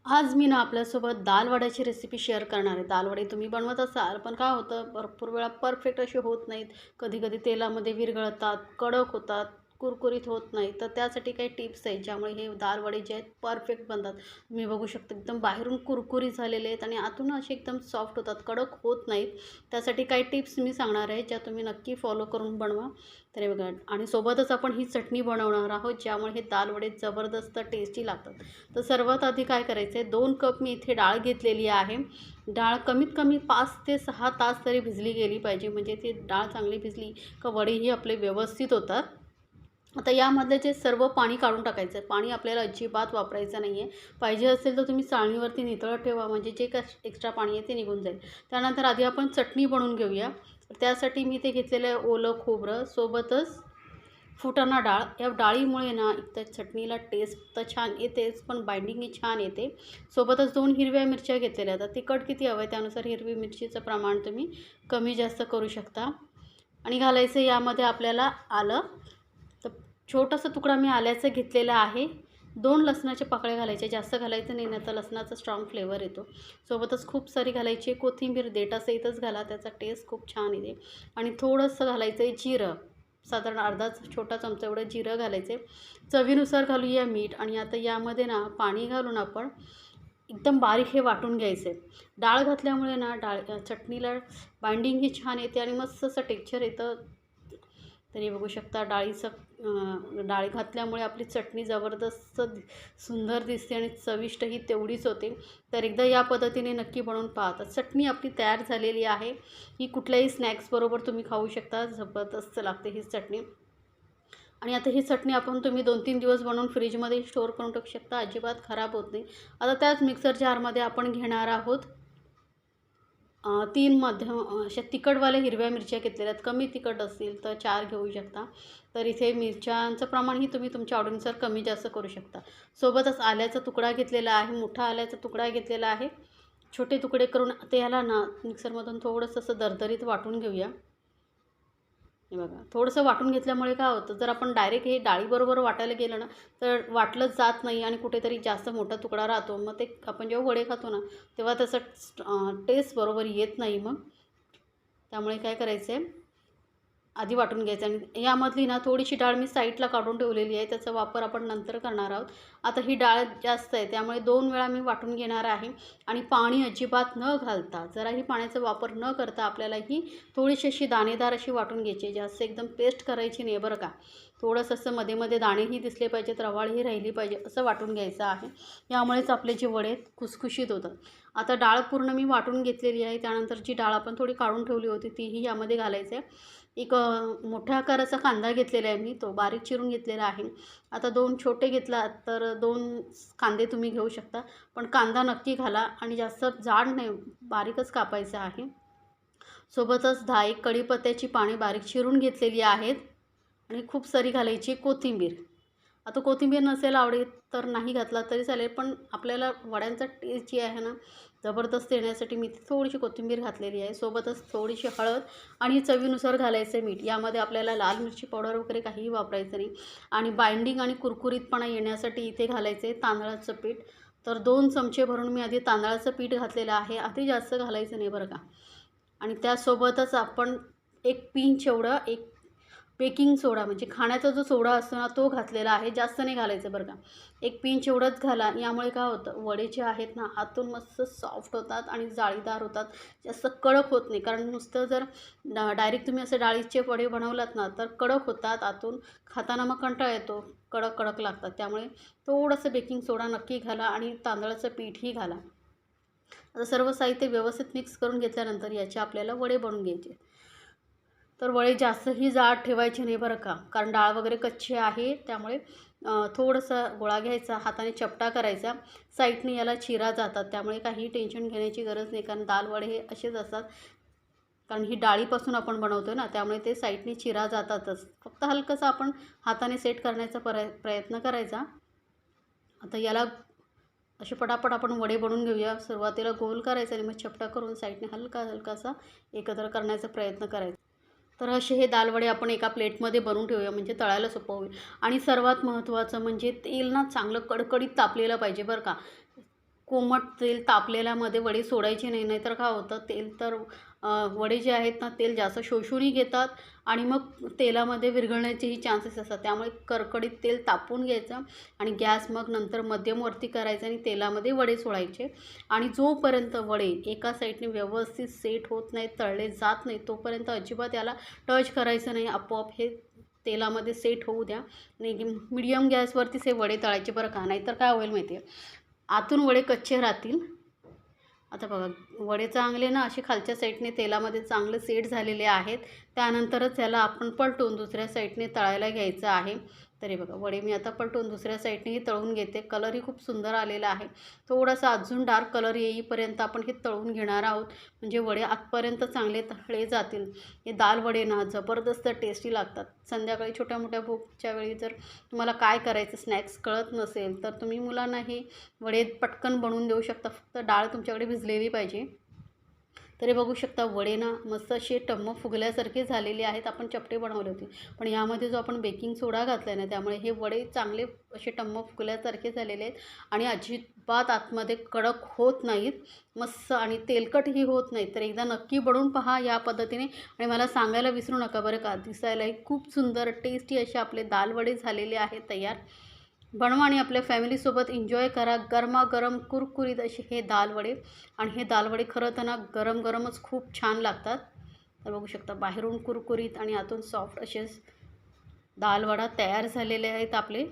आज मी ना आपल्यासोबत दाल वड्याची रेसिपी शेअर करणार आहे. दाल वडे तुम्ही बनवत असाल, पण काय होतं भरपूर वेळा परफेक्ट असे होत नाहीत. कधी-कधी तेलामध्ये विरघळतात, कडक होतात, कुरकुरीत होत नाहीत. तर त्यासाठी काही टिप्स आहेत, ज्यामुळे हे दाल वडे जे आहेत परफेक्ट बनतात. तुम्ही बघू शकता एकदम बाहेरून कुरकुरीत झालेले आहेत आणि आतून असे एकदम सॉफ्ट होतात, कडक होत नाहीत. त्यासाठी काही टिप्स मी सांगणार आहे, ज्या तुम्ही नक्की फॉलो करून बनवा. तर हे बघा आणि सोबतच आपण ही चटणी बनवणार आहोत, ज्यामुळे हे दाल वडे जबरदस्त टेस्टी लागतात. तर सर्वात आधी काय करायचं आहे, 2 कप मी इथे डाळ घेतलेली आहे. डाळ कमीत कमी 5 ते 6 तास तरी भिजली गेली पाहिजे, म्हणजे ती डाळ चांगली भिजली का वडेही आपले व्यवस्थित होतात. आता यामधले जे सर्व पाणी काढून टाकायचं आहे. पाणी आपल्याला अजिबात वापरायचं नाही आहे. पाहिजे असेल तर तुम्ही चाळणीवरती नितळत ठेवा, म्हणजे जे काय एक्स्ट्रा पाणी आहे ते निघून जाईल. त्यानंतर आधी आपण चटणी बनवून घेऊया. त्यासाठी मी ते घेतलेलं आहे ओलं खोबरं, सोबतच फुटाणा डाळ. या डाळीमुळे ना त्या चटणीला टेस्ट तर छान येतेच, पण बाइंडिंगही छान येते. सोबतच 2 हिरव्या मिरच्या घेतलेल्या. आता तिखट किती हवं आहे त्यानुसार हिरवी मिरचीचं प्रमाण तुम्ही कमी जास्त करू शकता. आणि घालायचं यामध्ये आपल्याला आलं. तर छोटासा तुकडा मी आल्याचा घेतलेला आहे. 2 लसणाच्या पाकळ्या घालायच्या, जास्त घालायचं नाही, नाही तर लसणाचा स्ट्रॉंग फ्लेवर येतो. सोबतच खूप सारी घालायची कोथिंबीर, देठासहितच घाला, त्याचा टेस्ट खूप छान येते. आणि थोडंसं घालायचं आहे जिरं, साधारण अर्धा छोटा चमचा एवढं जिरं घालायचं आहे. चवीनुसार घालूया मीठ. आणि आता यामध्ये ना पाणी घालून आपण एकदम बारीक हे वाटून घ्यायचं आहे. डाळ घातल्यामुळे ना चटणीला बाइंडिंग ही छान येते आणि मस्त असं टेक्स्चर येतं. तरी बघू शकता डाळी घातल्यामुळे आपली चटणी जबरदस्त सुंदर दिसते आणि चविष्टही तेवढीच होते. तर एकदा या पद्धतीने नक्की बनवून पहा. तर चटणी आपली तयार झालेली आहे. ही कुठल्याही स्नॅक्सबरोबर तुम्ही खाऊ शकता, जबरदस्त लागते ही चटणी. आणि आता ही चटणी आपण तुम्ही 2-3 दिवस बनवून फ्रीजमध्ये स्टोअर करून टाकू शकता, अजिबात खराब होत नाही. आता त्याच मिक्सर जारमध्ये आपण घेणार आहोत 3 मध्यम अशा तिखटवाल्या हिरव्या मिरच्या घेतलेल्या आहेत. कमी तिखट असतील तर 4 घेऊ शकता. तर इथे मिरच्यांचं प्रमाणही तुम्ही तुमच्या आवडीनुसार कमी जास्त करू शकता. सोबतच आल्याचा तुकडा घेतलेला आहे, मोठा आल्याचा तुकडा घेतलेला आहे. छोटे तुकडे करून ते ह्याला ना मिक्सरमधून थोडंसं असं दरदरीत वाटून घेऊया. हे बघा, थोडंसं वाटून घेतल्यामुळे काय होतं, जर आपण डायरेक्ट हे डाळीबरोबर वाटायला गेलं ना, तर वाटलंच जात नाही आणि कुठेतरी जास्त मोठा तुकडा राहतो. मग ते आपण जेव्हा वडे खातो ना, तेव्हा त्याचा टेस्ट बरोबर येत नाही मग. त्यामुळे काय करायचं आहे, आधी वाटून घ्यायचं. आणि यामधली ना थोडीशी डाळ मी साईडला काढून ठेवलेली आहे, त्याचा वापर आपण नंतर करणार आहोत. आता ही डाळ जास्त आहे, त्यामुळे 2 वेळा मी वाटून घेणार आहे. आणि पाणी अजिबात न घालता, जराही पाण्याचा वापर न करता आपल्याला ही थोडीशी अशी दाणेदार अशी वाटून घ्यायची. जास्त एकदम पेस्ट करायची नाही बरं का. थोडंसं असं मध्ये दाणेही दिसले पाहिजेत, रवाळही राहिली पाहिजे, असं वाटून घ्यायचं आहे. यामुळेच आपले जे वडे खुसखुशीत होतात. आता डाळ पूर्ण मी वाटून घेतलेली आहे. त्यानंतर जी डाळ आपण थोडी काढून ठेवली होती तीही यामध्ये घालायचं आहे. एक मोठ्या आकाराचा कांदा घेतलेला आहे मी, तो बारीक चिरून घेतलेला आहे. आता 2 छोटे घेतला तर 2 कांदे तुम्ही घेऊ शकता, पण कांदा नक्की घाला आणि जास्त जाड नाही, बारीकच कापायचं आहे. सोबतच 10-1 कढीपत्त्याची पाने बारीक चिरून घेतलेली आहेत आणि खूप सारी घालायची कोथिंबीर. आता कोथिंबीर नसेल आवडत तर नाही घातला तरी चालेल, पण आपल्याला वड्यांचा टेस्ट जी आहे ना जबरदस्त येण्यासाठी मी थोडीशी कोथिंबीर घातलेली आहे. सोबतच थोडीशी हळद आणि चवीनुसार घालायचं मीठ. यामध्ये आपल्याला लाल मिरची पावडर वगैरे काहीही वापरायचं नाही. आणि बाइंडिंग आणि कुरकुरीतपणा येण्यासाठी इथे घालायचं आहे तांदळाचं पीठ. तर 2 चमचे भरून मी आधी तांदळाचं पीठ घातलेलं आहे. आधी जास्त घालायचं नाही बरं का. आणि त्यासोबतच आपण 1 पिंच एवढं बेकिंग सोडा, म्हणजे खाण्याचा जो सोडा असतो ना तो घातलेला आहे. जास्त नाही घालायचं बरं का. 1 पिंच एवढंच घाला. यामुळे काय होतं, वडे जे आहेत ना आतून मस्त सॉफ्ट होतात आणि जाळीदार होतात, जास्त कडक होत नाही. कारण नुसतं जर डायरेक्ट तुम्ही असं डाळीचे वडे बनवलात ना तर कडक होतात आतून, खाताना मग कंटाळा येतो, कडक लागतात. त्यामुळे थोडंसं बेकिंग सोडा नक्की घाला आणि तांदळाचं पीठही घाला. आता सर्व साहित्य व्यवस्थित मिक्स करून घेतल्यानंतर याचे आपल्याला वडे बनवून घ्यायचे. तर वडे जास्तही जाड ठेवायचे नाही बरं का, कारण डाळ वगैरे कच्ची आहे. त्यामुळे थोडंसं गोळा घ्यायचा, हाताने चपटा करायचा, साईडने याला चिरा जातात. त्यामुळे काही टेन्शन घेण्याची गरज नाही, कारण दाल वडे हे असेच असतात. कारण ही डाळीपासून आपण बनवतो ना, त्यामुळे ते साईडने चिरा जातातच. फक्त हलकंसं आपण हाताने सेट करण्याचा प्रयत्न करायचा. आता याला असे पटापट आपण वडे बनवून घेऊया. सुरुवातीला गोल करायचा आणि मग चपटा करून साईडने हलकासा एकत्र करण्याचा प्रयत्न करायचा. तर असे हे दाल वडे आपण एका प्लेटमध्ये बनवून ठेवूया, म्हणजे तळायला सोपं होईल. आणि सर्वात महत्त्वाचं म्हणजे तेल ना चांगलं कडकडीत तापलेलं पाहिजे बरं का. कोमट तेल तापलेल्यामध्ये वडे सोडायचे नाही, नाहीतर काय होतं तेल तर वडे जे आहेत ना तेल जास्त शोषूनही घेतात आणि मग तेलामध्ये विरघळण्याचेही चान्सेस असतात. त्यामुळे कडकडीत तेल तापवून घ्यायचं आणि गॅस मग नंतर मध्यमवरती करायचं आणि तेलामध्ये वडे सोडायचे आणि जोपर्यंत वडे एका साईडने व्यवस्थित सेट होत नाहीत, तळले जात नाही, तोपर्यंत अजिबात याला टच करायचं नाही. आपोआप हे तेलामध्ये सेट होऊ द्या आणि मीडियम गॅसवरतीच हे वडे तळायचे बरं का, नाहीतर काय होईल माहिती आहे, आतून वडे कच्चे राहतील. आता बघा वडे चांगले ना असे खालच्या साईडने तेलामध्ये चांगले सेट झालेले आहेत. त्यानंतरच याला आपण पलटून दुसऱ्या साईडने तळायला घ्यायचं आहे. तर हे बघा वडे मी आता पलटून दुसऱ्या साईडनेही तळून घेते. कलरही खूप सुंदर आलेला आहे. थोडासा अजून डार्क कलर येईपर्यंत आपण हे तळून घेणार आहोत, म्हणजे वडे आतपर्यंत चांगले तळले जातील. हे दाल वडे ना जबरदस्त टेस्टी लागतात. संध्याकाळी छोट्या मोठ्या भूकच्या वेळी जर तुम्हाला काय करायचं स्नॅक्स कळत नसेल तर तुम्ही मुलांना हे वडे पटकन बनवून देऊ शकता. फक्त डाळ तुमच्याकडे भिजलेली पाहिजे. तर हे बघू शकता वडे ना मस्त असे टम्म फुगल्यासारखे झालेले आहेत. आपण चपटे बनवले होते, पण यामध्ये जो आपण बेकिंग सोडा घातला आहे ना त्यामुळे हे वडे चांगले असे टम्म फुगल्यासारखे झालेले आहेत आणि अजिबात आतमध्ये कडक होत नाहीत, मस्त आणि तेलकटही होत नाहीत. तर एकदा नक्की बनवून पहा या पद्धतीने आणि मला सांगायला विसरू नका बरं का. दिसायलाही खूप सुंदर टेस्टी असे आपले दाल वडे झालेले आहेत तयार. बनवा आणि आपल्या फॅमिलीसोबत एन्जॉय करा. गरमागरम कुरकुरीत असे हे दाल वडे आणि हे दाल वडे खरं तर ना गरम गरमच खूप छान लागतात. तर बघू शकता बाहेरून कुरकुरीत आणि आतून सॉफ्ट असे दाल वडा तयार झालेले आहेत आपले.